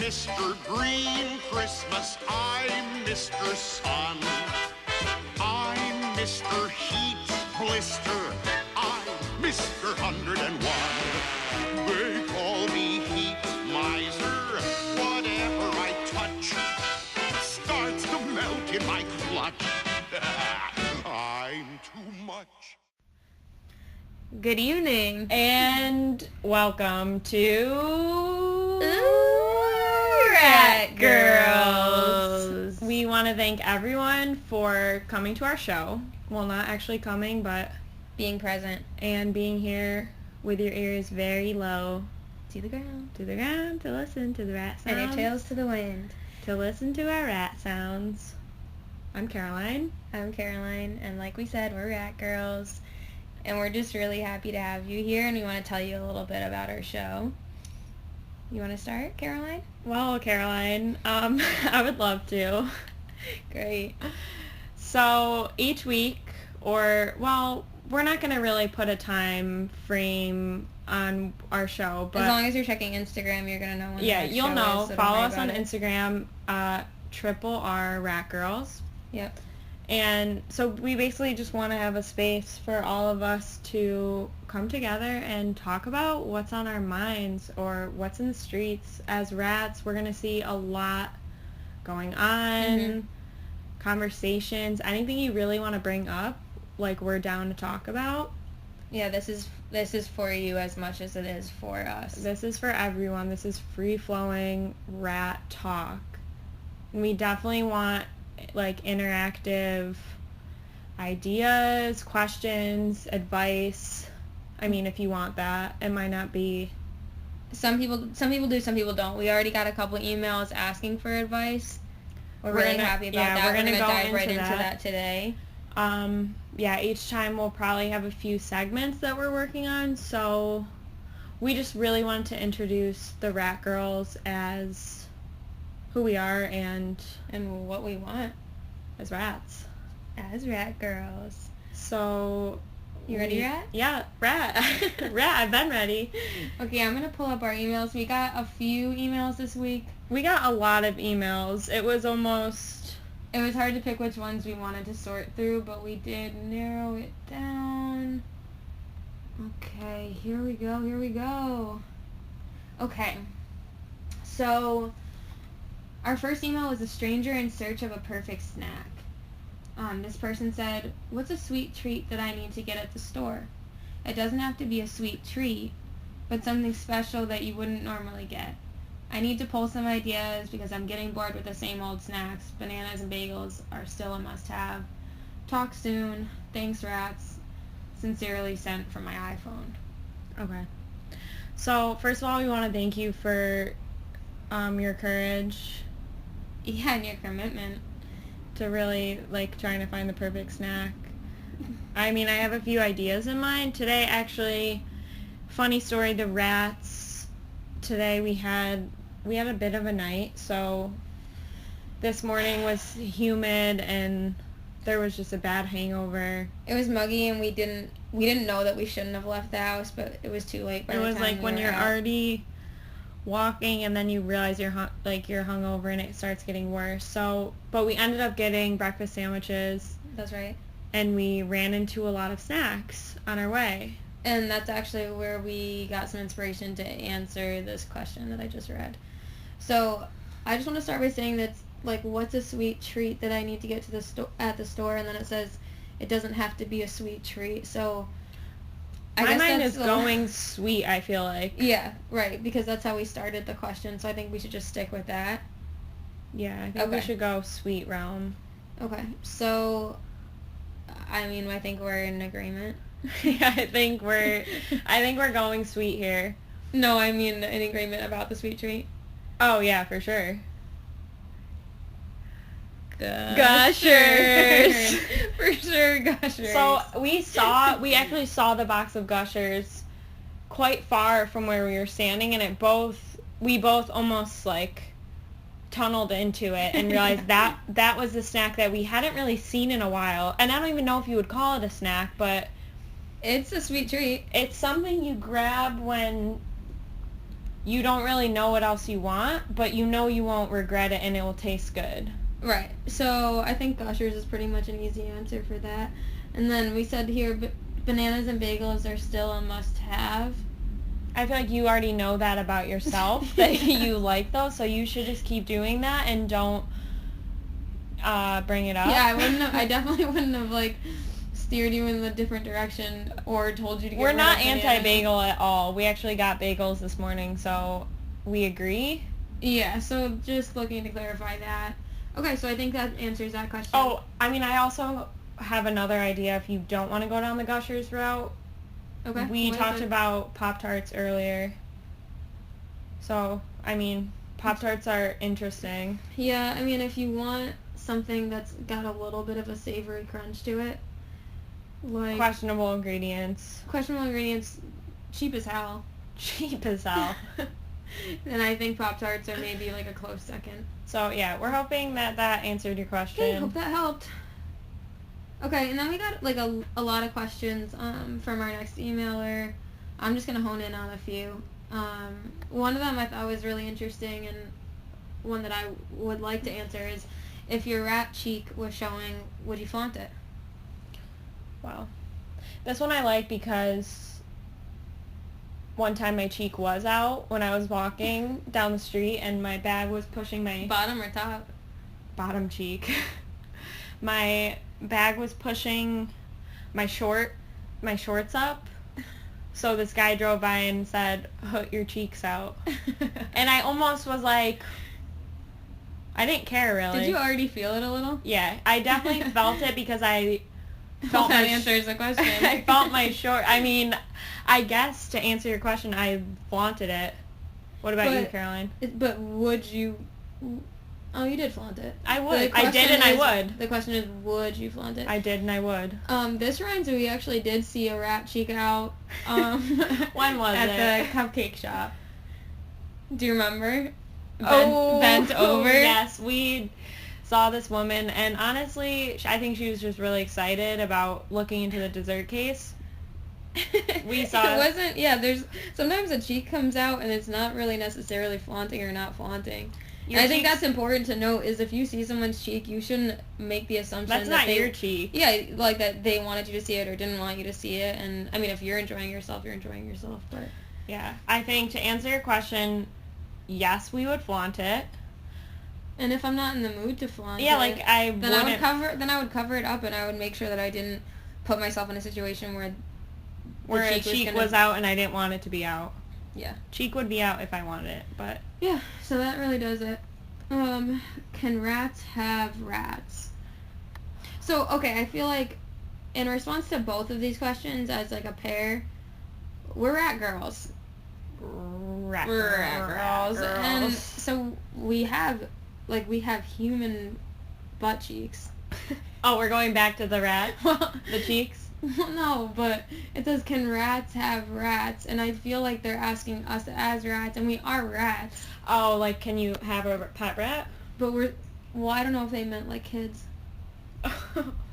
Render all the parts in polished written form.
Mr. Green Christmas, I'm Mr. Sun. I'm Mr. Heat Blister, I'm Mr. 101. They call me Heat Miser, whatever I touch starts to melt in my clutch. I'm too much. Good evening. And welcome to rrratgirls. We want to thank everyone for coming to our show. Well, not actually coming, but Being present. and being here with your ears very low To the ground. to the ground to listen to the rat And sounds. your tails to the wind. To listen to our rat sounds. I'm Caroline. I'm Caroline, and like we said, we're Rat Girls. And we're just really happy to have you here, and we want to tell you a little bit about our show. You want to start, Caroline? Well, Caroline, I would love to. Great. So each week, we're not going to really put a time frame on our show, but As long as you're checking Instagram, you're going to know when the next you'll show know. is, so don't Follow worry us on about it. Instagram, rrratgirls. Yep. And so we basically just want to have a space for all of us to come together and talk about what's on our minds or what's in the streets. As rats, we're going to see a lot going on, conversations, anything you really want to bring up, like we're down to talk about. Yeah, this is for you as much as it is for us. This is for everyone. This is free-flowing rat talk. And we definitely want like interactive ideas, questions, advice. I mean, if you want that, it might not be. Some people do, some people don't. We already got a couple emails asking for advice. We're really happy about that. We're gonna go dive right into into that. that today. Each time we'll probably have a few segments that we're working on. So we just really wanted to introduce the Rat Girls as who we are and what we want as rats. as Rat Girls. So You ready, Rat? Yeah, rat. Rat, I've been ready. Okay, I'm going to pull up our emails. We got a few emails this week. We got a lot of emails. It was hard to pick which ones we wanted to sort through, but we did narrow it down. Okay, here we go. Okay, so our first email was a stranger in search of a perfect snack. This person said, "What's a sweet treat that I need to get at the store? It doesn't have to be a sweet treat, but something special that you wouldn't normally get. I need to pull some ideas because I'm getting bored with the same old snacks. Bananas and bagels are still a must-have. Talk soon. Thanks, rats. Sincerely sent from my iPhone." okay. So first of all, we want to thank you for your courage Yeah, and your commitment. to really like trying to find the perfect snack. I mean, I have a few ideas in mind. Today, actually, funny story, the rats, today we had a bit of a night, so this morning was humid and there was just a bad hangover. It was muggy, and we didn't know that we shouldn't have left the house, but it was too late by It the was time like we when were you're out. already walking and then you realize you're hungover and it starts getting worse. So, but we ended up getting breakfast sandwiches That's right. and we ran into a lot of snacks on our way. And that's actually where we got some inspiration to answer this question that I just read. So I just want to start by saying that, like, what's a sweet treat that I need to get to at the store? And then it says it doesn't have to be a sweet treat. So I My guess mind that's is going sweet, I feel like. Yeah, right, because that's how we started the question. So I think we should just stick with that. Yeah, I think we Okay. should go sweet realm. Okay. So I mean, I think we're in agreement. Yeah, I think we're going sweet here. No, I mean in agreement about the sweet treat. Oh yeah, for sure. Gushers. For sure, Gushers. So we actually saw the box of Gushers quite far from where we were standing, and we both almost like tunneled into it and realized that was the snack that we hadn't really seen in a while. And I don't even know if you would call it a snack, but it's a sweet treat. it's something you grab when you don't really know what else you want, but you know you won't regret it and it will taste good. Right. So I think Gushers is pretty much an easy answer for that. And then we said here, bananas and bagels are still a must-have. I feel like you already know that about yourself, that you like those, so you should just keep doing that and don't bring it up. Yeah, I definitely wouldn't have, like, steered you in a different direction or told you to get We're rid not of bananas. anti-bagel at all. We actually got bagels this morning, so we agree. Yeah, so just looking to clarify that. Okay, so I think that answers that question. Oh, I mean, I also have another idea if you don't want to go down the Gushers route. Okay. We what talked is it? about Pop-Tarts earlier. So, I mean, Pop-Tarts are interesting. Yeah, I mean, if you want something that's got a little bit of a savory crunch to it, like Questionable ingredients. questionable ingredients, cheap as hell. Cheap as hell. And I think Pop-Tarts are maybe like a close second. So, yeah, we're hoping that answered your question. Okay, hope that helped. Okay, and then we got like a lot of questions from our next emailer. I'm just going to hone in on a few. One of them I thought was really interesting, and one that I would like to answer is, if your rat cheek was showing, would you flaunt it? Wow. This one I like because one time my cheek was out when I was walking down the street and my bag was pushing my Bottom or top? bottom cheek. My bag was pushing my shorts up. So this guy drove by and said, "Hook your cheeks out." And I almost was like, I didn't care really. Did you already feel it a little? Yeah, I definitely felt it because I felt that my answers the question. I felt my short. I mean, I guess to answer your question, I flaunted it. What about you, Caroline? But would you? Oh, you did flaunt it. I would. The I did and question I is- would. The question is, would you flaunt it? I did and I would. This round, we actually did see a rat cheek out. When was at it? the cupcake shop. Do you remember? Oh, Bent over. Yes, we saw this woman, and honestly, I think she was just really excited about looking into the dessert case. We saw It wasn't. Yeah, there's sometimes a cheek comes out, and it's not really necessarily flaunting or not flaunting. Your And I think cheeks- that's important to note, is if you see someone's cheek, you shouldn't make the assumption That's that not they, your cheek. Yeah, like that they wanted you to see it or didn't want you to see it. And I mean, if you're enjoying yourself, you're enjoying yourself. But Yeah, I think to answer your question, yes, we would flaunt it. and if I'm not in the mood to flaunt, Yeah, it, like I then I would wouldn't. Then I would cover it up, and I would make sure that I didn't put myself in a situation where Where a cheek cheek gonna- was out and I didn't want it to be out. Yeah. Cheek would be out if I wanted it, but Yeah, so that really does it. Can rats have rats? So, okay, I feel like in response to both of these questions as like a pair, we're rat girls. rat We're rat girls. And girls. so we have human butt cheeks. Oh, we're going back to the rat, Well, the cheeks. well, no, but it says, can rats have rats? And I feel like they're asking us as rats, and we are rats. Oh, like can you have a pet rat? But I don't know if they meant like kids.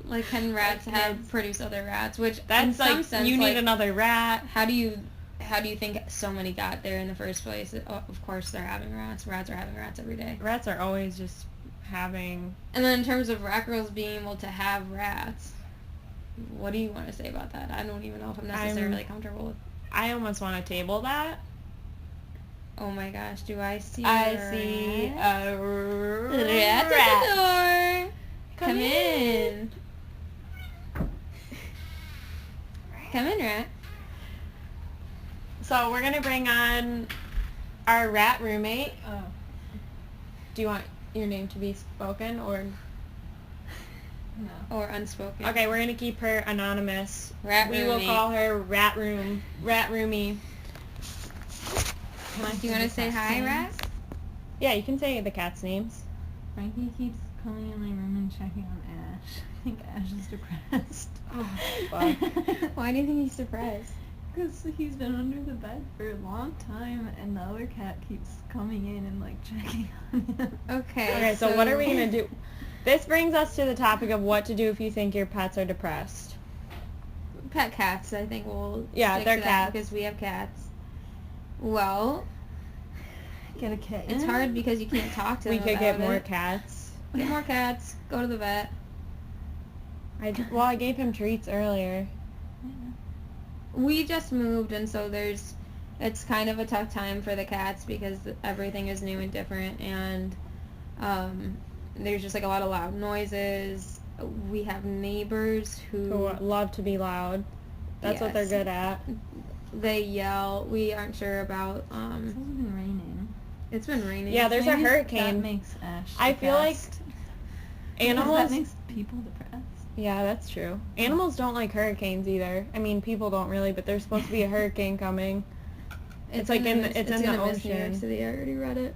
Like, can rats Like have kids. produce other rats? Which in That's some like sense, you need like, another rat. How do you think so many got there in the first place? Of course, they're having rats. Rats are having rats every day. Rats are always just having. And then in terms of rat girls being able to have rats, what do you want to say about that? I don't even know if I'm necessarily comfortable with. I almost want to table that. Oh my gosh, do I see? I see a rat rat. at the door. Come in. Come in, rat. So we're gonna bring on our rat roommate. Oh. Do you want your name to be spoken or? Or unspoken. Okay, we're gonna keep her anonymous. Rat We will roommate. call her Rat Roomie. Do you want to say hi, rat? Yeah, you can say the cat's names. Frankie keeps coming in my room and checking on Ash. I think Ash is depressed. Oh, fuck. Why do you think he's depressed? Because he's been under the bed for a long time, and the other cat keeps coming in and, like, checking on him. Okay. Okay, so what are we gonna do? This brings us to the topic of what to do if you think your pets are depressed. Pet cats, I think we'll Yeah, stick they're to that cats. because we have cats. Well, Get a cat. It's hard because you can't talk to We them could get about more it. cats. Get more cats. Go to the vet. I gave him treats earlier. We just moved, and so it's kind of a tough time for the cats because everything is new and different, and there's just like a lot of loud noises. We have neighbors Who love to be loud. That's what they're Yes. good at. They yell. We aren't sure about. It's also been raining. It's been raining. Yeah, there's a Maybe hurricane. That makes Ash I feel like depressed. animals. That makes people depressed. Yeah, that's true. Animals don't like hurricanes either. I mean, people don't really, but there's supposed to be a hurricane coming. It's like gonna in the- miss- it's in the gonna miss New York ocean. City. I already read it.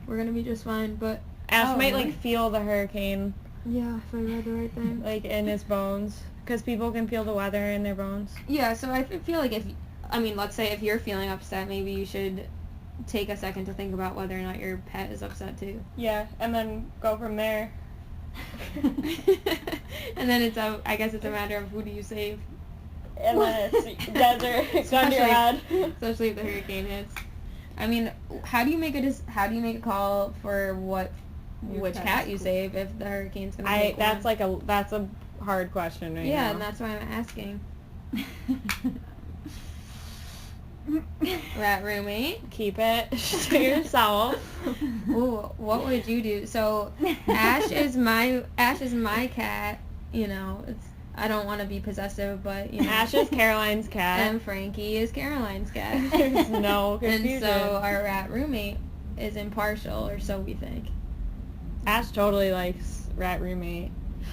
We're gonna be just fine, but Ash Oh, might really? like feel the hurricane yeah, if I read the right thing. like in his bones, because people can feel the weather in their bones. Yeah, so I feel like let's say if you're feeling upset, maybe you should take a second to think about whether or not your pet is upset too. Yeah, and then go from there. And then I guess it's a matter of who do you save, And then it's desert gun to your head. especially if the hurricane hits. I mean, how do you make a call for which pet's cat you cool. save if the hurricane's gonna take one? That's a hard question right Yeah, now. and that's why I'm asking. Rat roommate. Keep it to yourself. Ooh, what would you do? So Ash is my cat. You know, I don't want to be possessive, but you know, Ash is Caroline's cat. and Frankie is Caroline's cat. There's no And confusion. so our rat roommate is impartial, or so we think. Ash totally likes rat roommate.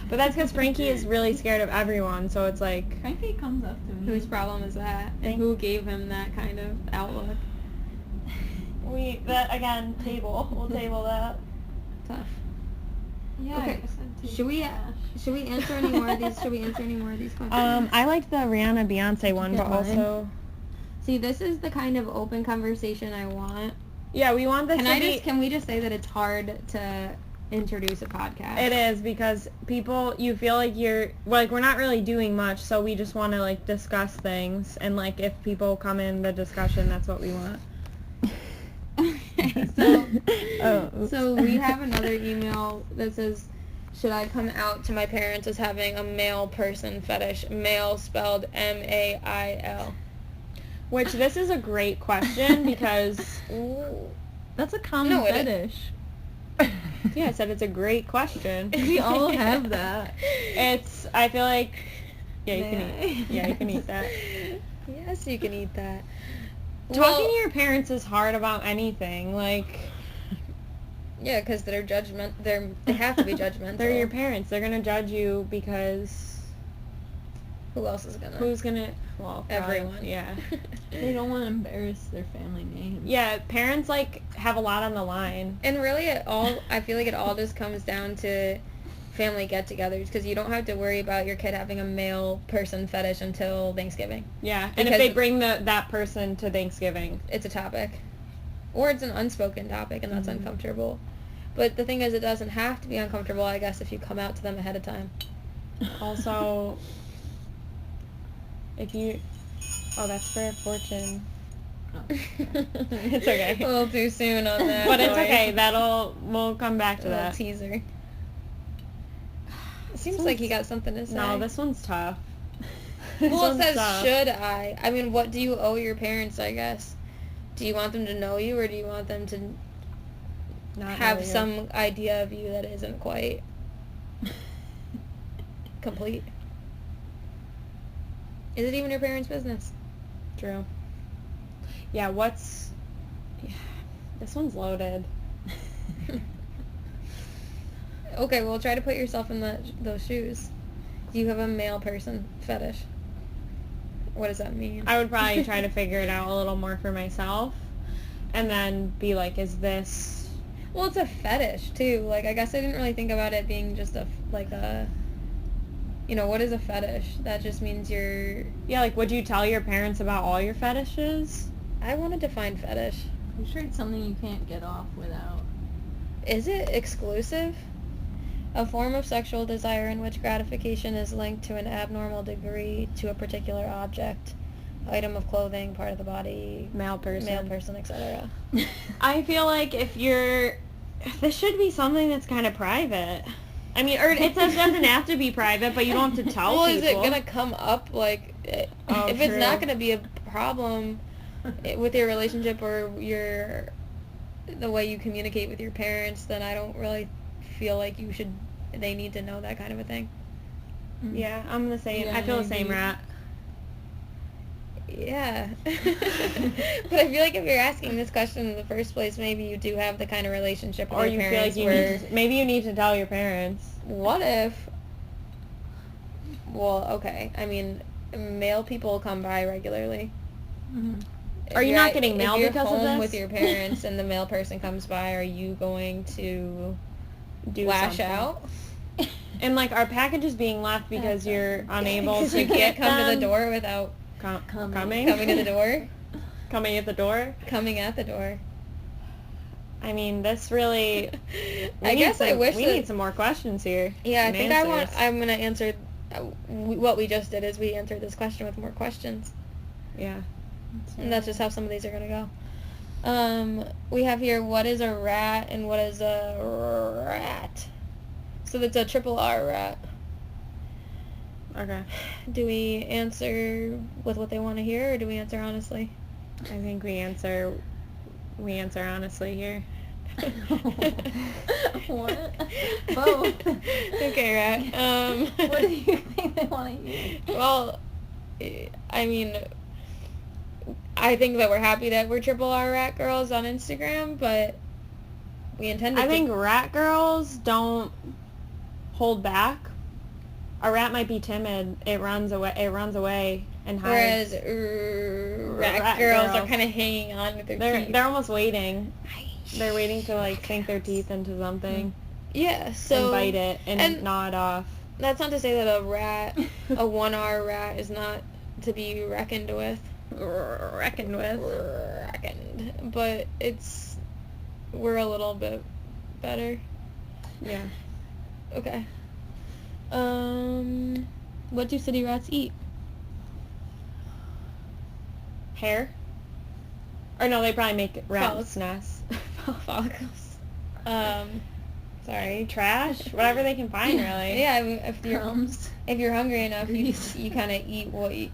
But that's because Frankie is really scared of everyone, so it's like... Frankie comes up to me. Whose problem is that? And who gave him that kind of outlook? Again, we'll table that. Tough. Yeah, Okay, I guess I'd take Should we Ash. answer any more of these? Should we answer any more of these questions? I liked the Rihanna Beyonce one, Get but mine. also... See, this is the kind of open conversation I want. Yeah, we want this to be... Can we just say that it's hard to introduce a podcast? It is, because people, you feel like we're not really doing much, so we just want to, like, discuss things, and, like, if people come in the discussion, that's what we want. So we have another email that says, should I come out to my parents as having a male person fetish? Male spelled M-A-I-L. Which, this is a great question, because... That's a common No, it- fetish. Yeah, I said it's a great question. We all have that. I feel like... Yeah, you can eat that. Yes, you can eat that. Talking to your parents is hard about anything. Like, Yeah, because they have to be judgmental. they're your parents. They're going to judge you because Who else is gonna? who's going to... Well, probably- Everyone. Yeah. They don't want to embarrass their family name. Yeah, parents, like, have a lot on the line. And really, I feel like it all just comes down to family get-togethers, because you don't have to worry about your kid having a male person fetish until Thanksgiving. Yeah, and if Because- they bring that person to Thanksgiving. It's a topic. Or it's an unspoken topic, and that's uncomfortable. But the thing is, it doesn't have to be uncomfortable, I guess, if you come out to them ahead of time. Also, if you... Oh, that's for a fortune. It's okay. A little too soon on that. But it's boy. okay. We'll come back to A little that. teaser. It seems like he got something to say. No, this one's tough. Well, it says, should I? I mean, what do you owe your parents, I guess? Do you want them to know you, or do you want them to Not have really some idea of you that isn't quite complete? Is it even your parents' business? True. Yeah, this one's loaded. Okay, well, try to put yourself in those shoes. Do you have a male person fetish? What does that mean? I would probably try to figure it out a little more for myself, and then be like, is this... Well, it's a fetish, too. Like, I guess I didn't really think about it being just what is a fetish? That just means you're... Yeah, like, would you tell your parents about all your fetishes? I want to define fetish. I'm sure it's something you can't get off without. Is it exclusive? A form of sexual desire in which gratification is linked to an abnormal degree to a particular object. item of clothing, part of the body, Male person. etc. I feel like this should be something that's kind of private. I mean, or it doesn't have to be private, but you don't have to tell Well, people. is it gonna come up like Oh, if it's not true. gonna be a problem with your relationship or the way you communicate with your parents, then I don't really feel like they need to know that kind of a thing. Yeah, I'm the same. Yeah, I feel I the same, agree. Rat. Yeah. But I feel like if you're asking this question in the first place, maybe you do have the kind of relationship with Or your you feel parents like where maybe you need to tell your parents. what if, well, okay, I mean, male people come by regularly. Mm-hmm. If Are you you're not at- getting mail if you're because of home this? with your parents and the male person comes by, are you going to Do lash something. out? And like our packages being left because That's you're unable Because to you can't get come to the them. door without Coming. coming to the door, Coming at the door. coming at the door. I mean, this really. I guess I wish we that- need some more questions here. Yeah, I and think answers. I'm going to answer, what we just did is we answered this question with more questions. Yeah. And that's just how some of these are going to go. We have here, what is a rat and what is a rat? So that's a triple R rat. Okay. Do we answer with what they want to hear, or do we answer honestly? I think we answer honestly here. What? Both. Okay, rat. What do you think they want to hear? Well, I mean, I think that we're happy that we're triple R rat girls on Instagram, but we intended I think to... rat girls don't hold back. A rat might be timid. It runs away and hides. Whereas rat Rat girls girl. are kind of hanging on with their teeth. They're almost waiting. They're waiting to like sink their teeth into something Yeah, so... and bite it and gnaw it off. That's not to say that a rat, a 1R rat, is not to be reckoned with. Reckoned with. Reckoned. But we're a little bit better. Yeah. Okay. What do city rats eat? Hair. Or no, they probably make rats' Follicles. nests. Follicles. Sorry. Trash. Whatever they can find, really. Yeah, I mean, if Crumbs. you're hungry enough, Grease. you kind of eat what you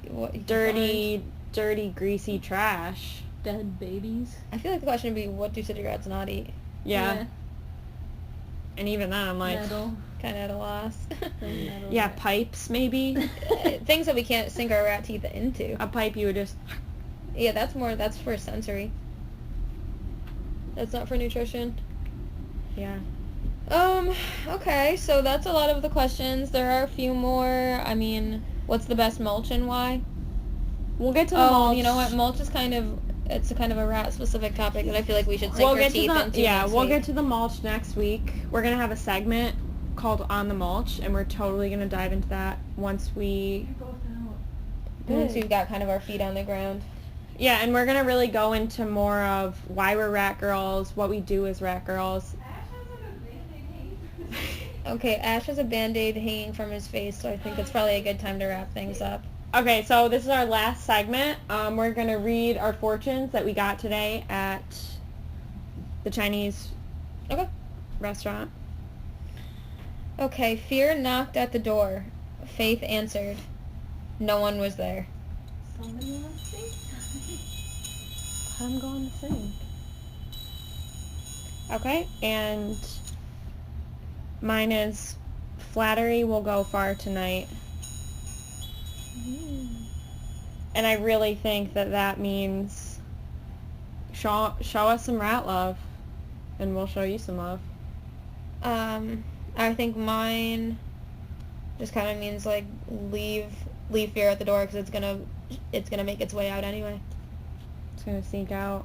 can Dirty, greasy trash. Dead babies. find. I feel like the question would be, what do city rats not eat? Yeah. And even then, I'm like, Metal. Kind of at a loss. Metal yeah, rat. pipes maybe. Things that we can't sink our rat teeth into. A pipe you would just. Yeah, that's for sensory. That's not for nutrition. Yeah. Okay, so that's a lot of the questions. There are a few more. I mean, what's the best mulch and why? We'll get to the mulch. You know what? Mulch is it's a kind of a rat-specific topic that I feel like we should sink We'll our get to teeth into next we'll week. get to the mulch next week. We're gonna have a segment called On the Mulch, and we're totally gonna dive into that once we. Once we've got kind of our feet on the ground. Yeah, and we're gonna really go into more of why we're rat girls, what we do as rat girls. Okay, Ash has a Band-Aid hanging from his face, so I think it's probably a good time to wrap things up. Okay, so this is our last segment. We're going to read our fortunes that we got today at the Chinese restaurant. Okay, Fear knocked at the door. Faith answered. No one was there. Somebody wants to say I'm going to sing. Okay, and mine is flattery will go far tonight. And I really think that means show us some rat love, and we'll show you some love. I think mine just kind of means like leave fear at the door because it's gonna make its way out anyway. It's gonna sneak out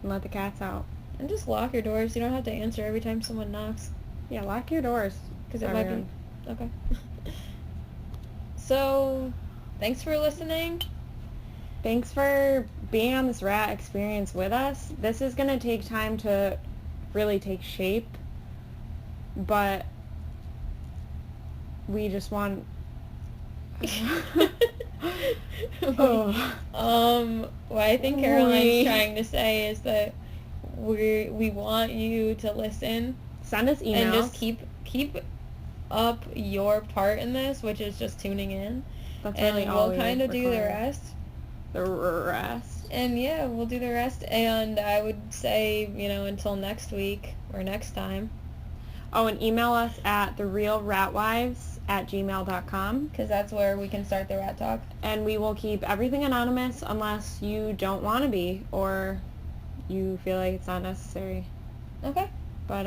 and let the cats out. And just lock your doors. You don't have to answer every time someone knocks. Yeah, lock your doors. Because it might be... Okay. So, thanks for listening. Thanks for being on this rat experience with us. This is going to take time to really take shape, but we just want... What I think Caroline's trying to say is that we want you to listen. Send us emails. And just keep up your part in this, which is just tuning in. That's and really all we'll kind of do the require. rest. The rest. And yeah, we'll do the rest. And I would say, until next week or next time. Oh, and email us at therrealratwives@gmail.com. Because that's where we can start the rat talk. And we will keep everything anonymous unless you don't want to be or you feel like it's not necessary. Okay. But,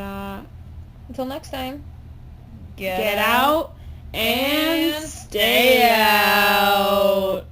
until next time. Get out and stay out.